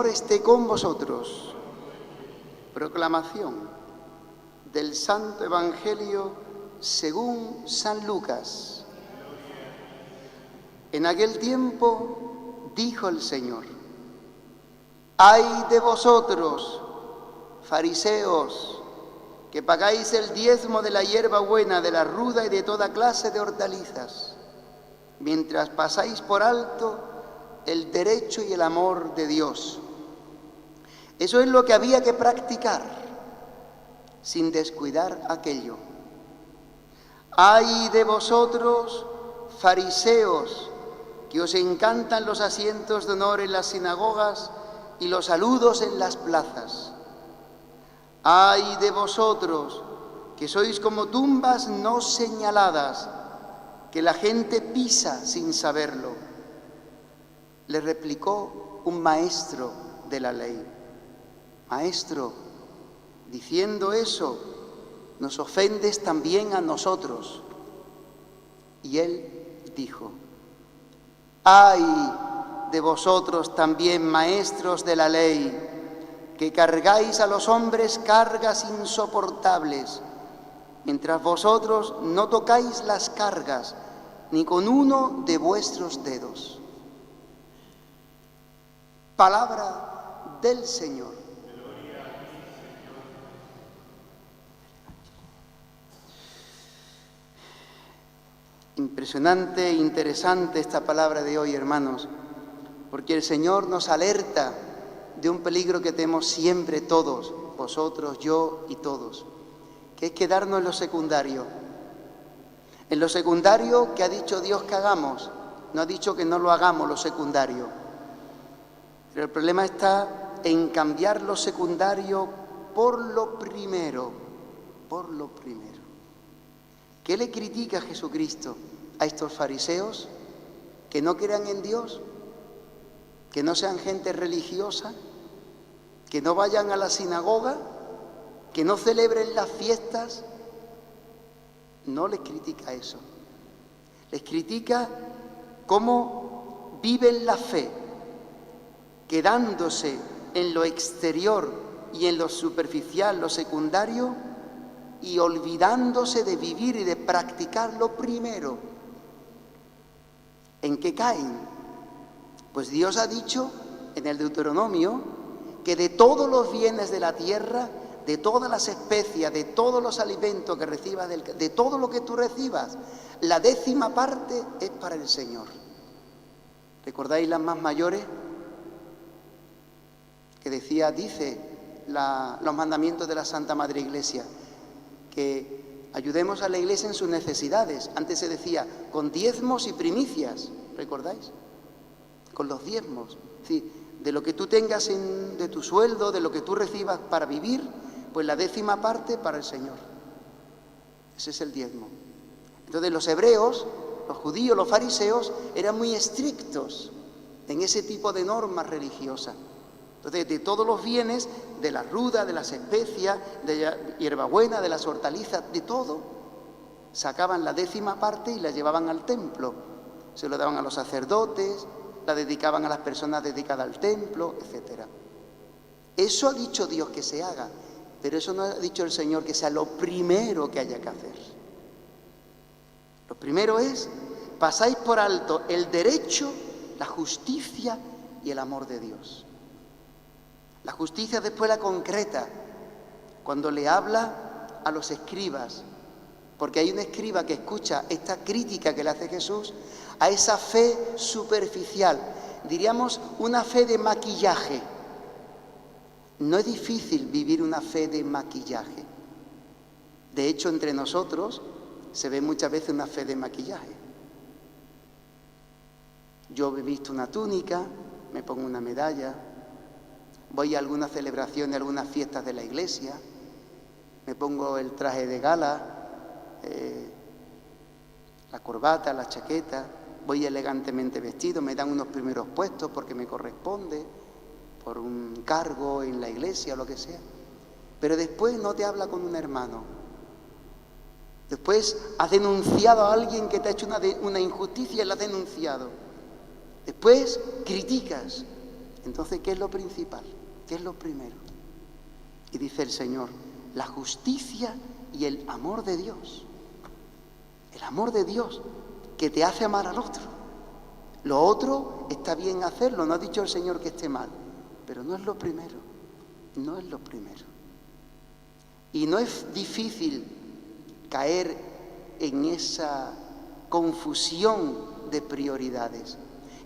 Señor esté con vosotros. Proclamación del Santo Evangelio según San Lucas. En aquel tiempo dijo el Señor: ¡ay de vosotros, fariseos, que pagáis el diezmo de la hierba buena, de la ruda y de toda clase de hortalizas, mientras pasáis por alto el derecho y el amor de Dios! Eso es lo que había que practicar, sin descuidar aquello. ¡ay de vosotros, fariseos, que os encantan los asientos de honor en las sinagogas y los saludos en las plazas! ¡ay de vosotros, que sois como tumbas no señaladas, que la gente pisa sin saberlo! Le replicó un maestro de la ley: Maestro, diciendo eso, nos ofendes también a nosotros. Y él dijo: ¡ay de vosotros también, maestros de la ley, que cargáis a los hombres cargas insoportables, mientras vosotros no tocáis las cargas ni con uno de vuestros dedos! Palabra del Señor. Impresionante e interesante esta palabra de hoy, hermanos, porque el Señor nos alerta de un peligro que tenemos siempre todos, vosotros, yo y todos, que es quedarnos en lo secundario. En lo secundario que ha dicho Dios que hagamos, no ha dicho que no lo hagamos lo secundario. Pero el problema está en cambiar lo secundario por lo primero, por lo primero. ¿Qué le critica a Jesucristo a estos fariseos? ¿Que no crean en Dios? ¿Que no sean gente religiosa? ¿Que no vayan a la sinagoga? ¿Que no celebren las fiestas? No les critica eso. Les critica cómo viven la fe, quedándose en lo exterior y en lo superficial, lo secundario, y olvidándose de vivir y de practicar lo primero. ¿En qué caen? Pues Dios ha dicho en el Deuteronomio que de todos los bienes de la tierra, de todas las especias, de todos los alimentos que recibas, de todo lo que tú recibas, la 10ª parte es para el Señor. ¿Recordáis las más mayores? Que dice los mandamientos de la Santa Madre Iglesia, que ayudemos a la Iglesia en sus necesidades. Antes se decía con diezmos y primicias, ¿recordáis? Con los diezmos, sí, de lo que tú tengas de tu sueldo, de lo que tú recibas para vivir, pues la 10ª parte para el Señor. Ese es el diezmo. Entonces los hebreos, los judíos, los fariseos eran muy estrictos en ese tipo de normas religiosas. Entonces, de todos los bienes, de la ruda, de las especias, de la hierbabuena, de las hortalizas, de todo, sacaban la 10ª parte y la llevaban al templo. Se lo daban a los sacerdotes, la dedicaban a las personas dedicadas al templo, etc. Eso ha dicho Dios que se haga, pero eso no ha dicho el Señor que sea lo primero que haya que hacer. Lo primero es: pasáis por alto el derecho, la justicia y el amor de Dios. La justicia después la concreta, cuando le habla a los escribas, porque hay un escriba que escucha esta crítica que le hace Jesús a esa fe superficial, diríamos una fe de maquillaje. No es difícil vivir una fe de maquillaje. De hecho, entre nosotros se ve muchas veces una fe de maquillaje. Yo he visto una túnica, me pongo una medalla, voy a alguna celebración, a algunas fiestas de la iglesia, me pongo el traje de gala, la corbata, la chaqueta, voy elegantemente vestido, me dan unos primeros puestos porque me corresponde, por un cargo en la iglesia o lo que sea. Pero después no te habla con un hermano. Después has denunciado a alguien que te ha hecho una injusticia y la has denunciado. Después criticas. Entonces, ¿qué es lo principal? ¿Qué es lo primero? Y dice el Señor, la justicia y el amor de Dios. El amor de Dios que te hace amar al otro. Lo otro está bien hacerlo, no ha dicho el Señor que esté mal, pero no es lo primero, no es lo primero. Y no es difícil caer en esa confusión de prioridades.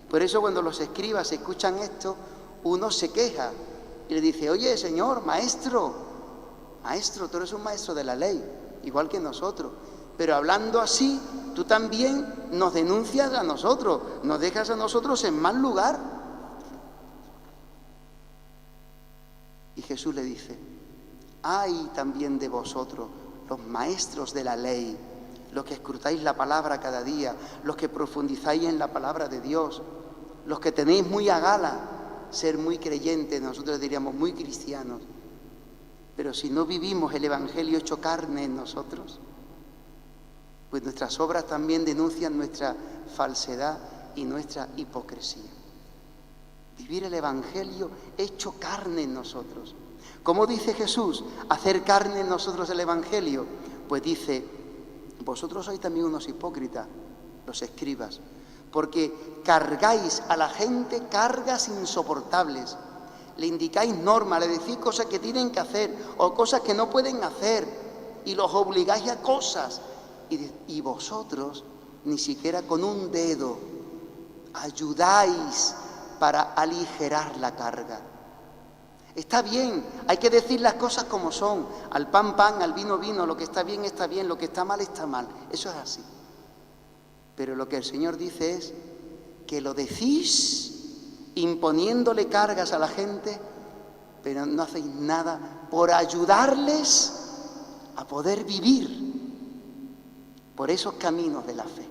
Por eso cuando los escribas escuchan esto, uno se queja y le dice, oye, Señor, maestro, tú eres un maestro de la ley, igual que nosotros. Pero hablando así, tú también nos denuncias a nosotros, nos dejas a nosotros en mal lugar. Y Jesús le dice, ay también de vosotros, los maestros de la ley, los que escrutáis la palabra cada día, los que profundizáis en la palabra de Dios, los que tenéis muy a gala ser muy creyentes, nosotros diríamos muy cristianos, pero si no vivimos el Evangelio hecho carne en nosotros, pues nuestras obras también denuncian nuestra falsedad y nuestra hipocresía. Vivir el Evangelio hecho carne en nosotros. ¿Cómo dice Jesús? Hacer carne en nosotros el Evangelio. Pues dice, vosotros sois también unos hipócritas, los escribas, porque cargáis a la gente cargas insoportables. Le indicáis normas, le decís cosas que tienen que hacer o cosas que no pueden hacer y los obligáis a cosas. Y vosotros ni siquiera con un dedo ayudáis para aligerar la carga. Está bien, hay que decir las cosas como son, al pan, pan, al vino, vino, lo que está bien, lo que está mal, eso es así. Pero lo que el Señor dice es que lo decís imponiéndole cargas a la gente, pero no hacéis nada por ayudarles a poder vivir por esos caminos de la fe.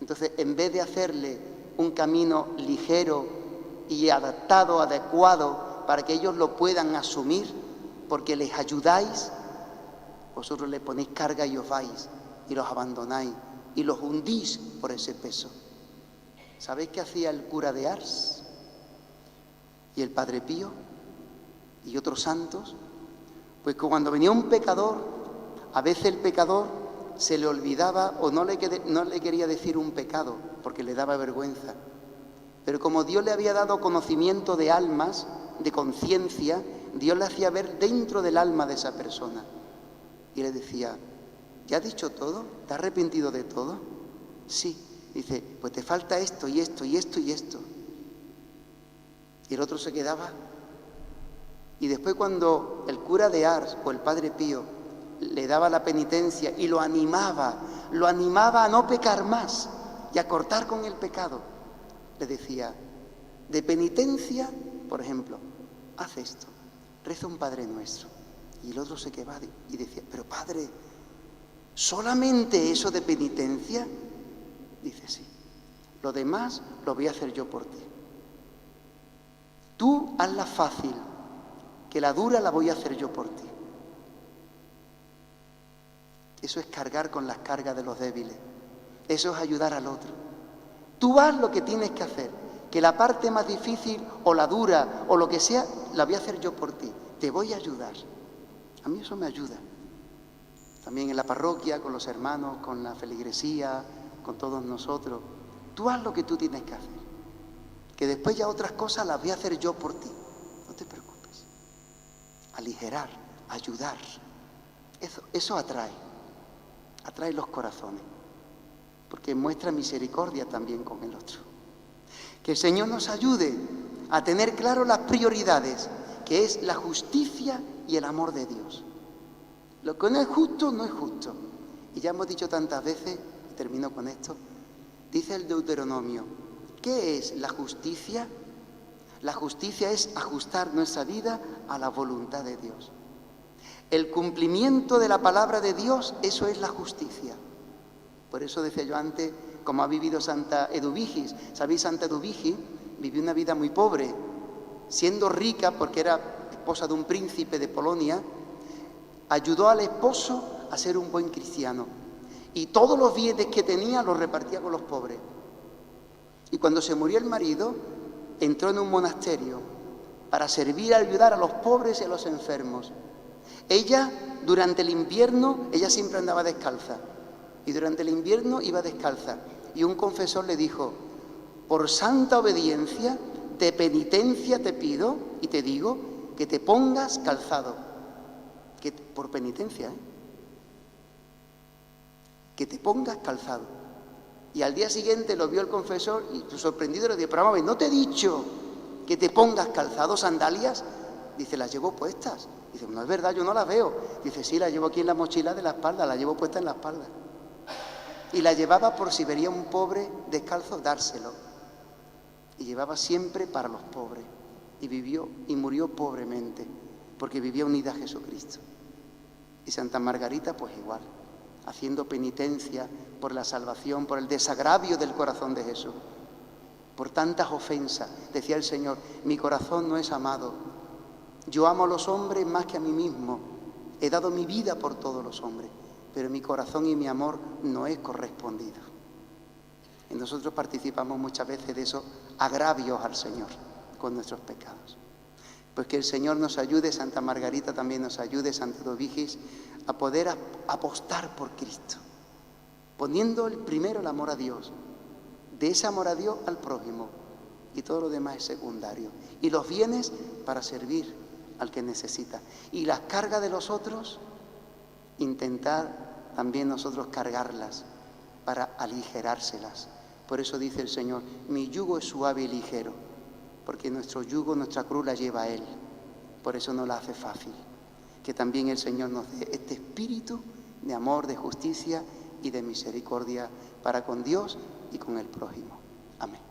Entonces, en vez de hacerle un camino ligero y adaptado, adecuado, para que ellos lo puedan asumir, porque les ayudáis, vosotros le ponéis carga y os vais, y los abandonáis, y los hundís por ese peso. ¿Sabéis qué hacía el cura de Ars? Y el Padre Pío, y otros santos. Pues cuando venía un pecador, a veces el pecador se le olvidaba o no le quería decir un pecado porque le daba vergüenza. Pero como Dios le había dado conocimiento de almas, de conciencia, Dios le hacía ver dentro del alma de esa persona. Y le decía, ¿ya has dicho todo? ¿Te has arrepentido de todo? Sí. Dice, pues te falta esto y esto y esto y esto. Y el otro se quedaba. Y después cuando el cura de Ars o el Padre Pío le daba la penitencia y lo animaba a no pecar más y a cortar con el pecado, le decía, de penitencia, por ejemplo, haz esto, reza un Padre Nuestro. Y el otro se quedaba y decía, pero Padre, ¿solamente eso de penitencia? Dice, sí, lo demás lo voy a hacer yo por ti. Tú hazla fácil, que la dura la voy a hacer yo por ti. Eso es cargar con las cargas de los débiles. Eso es ayudar al otro. Tú haz lo que tienes que hacer, que la parte más difícil o la dura o lo que sea, la voy a hacer yo por ti. Te voy a ayudar. A mí eso me ayuda. También en la parroquia, con los hermanos, con la feligresía, con todos nosotros. Tú haz lo que tú tienes que hacer. Que después ya otras cosas las voy a hacer yo por ti. No te preocupes. Aligerar, ayudar. Eso atrae los corazones, porque muestra misericordia también con el otro. Que el Señor nos ayude a tener claro las prioridades, que es la justicia y el amor de Dios. Lo que no es justo, no es justo. Y ya hemos dicho tantas veces, y termino con esto, dice el Deuteronomio, ¿qué es la justicia? La justicia es ajustar nuestra vida a la voluntad de Dios. El cumplimiento de la palabra de Dios, eso es la justicia. Por eso decía yo antes, como ha vivido Santa Eduvigis. ¿Sabéis? Santa Eduvigis vivió una vida muy pobre, siendo rica porque era esposa de un príncipe de Polonia, ayudó al esposo a ser un buen cristiano. Y todos los bienes que tenía los repartía con los pobres. Y cuando se murió el marido, entró en un monasterio para servir y ayudar a los pobres y a los enfermos. Ella, durante el invierno, ella siempre andaba descalza, y durante el invierno iba descalza. Y un confesor le dijo: por santa obediencia, de penitencia te pido y te digo que te pongas calzado. Por penitencia, que te pongas calzado. Y al día siguiente lo vio el confesor y sorprendido le dijo: pero vamos a ver, ¿no te he dicho que te pongas calzado, sandalias? Dice: las llevo puestas. Dice: no es verdad, yo no las veo. Dice: sí, las llevo aquí en la mochila de la espalda, las llevo puestas en la espalda. Y la llevaba por si vería un pobre descalzo, dárselo. Y llevaba siempre para los pobres. Y vivió y murió pobremente, porque vivía unida a Jesucristo. Y Santa Margarita, pues igual, haciendo penitencia por la salvación, por el desagravio del corazón de Jesús, por tantas ofensas. Decía el Señor: mi corazón no es amado. Yo amo a los hombres más que a mí mismo. He dado mi vida por todos los hombres, pero mi corazón y mi amor no es correspondido. Y nosotros participamos muchas veces de esos agravios al Señor con nuestros pecados. Pues que el Señor nos ayude, Santa Margarita también nos ayude, Santo Edovigis, a poder apostar por Cristo, poniendo primero el amor a Dios, de ese amor a Dios al prójimo, y todo lo demás es secundario. Y los bienes para servir al que necesita. Y las cargas de los otros, intentar también nosotros cargarlas para aligerárselas. Por eso dice el Señor: mi yugo es suave y ligero, porque nuestro yugo, nuestra cruz la lleva Él. Por eso no la hace fácil. Que también el Señor nos dé este espíritu de amor, de justicia y de misericordia para con Dios y con el prójimo. Amén.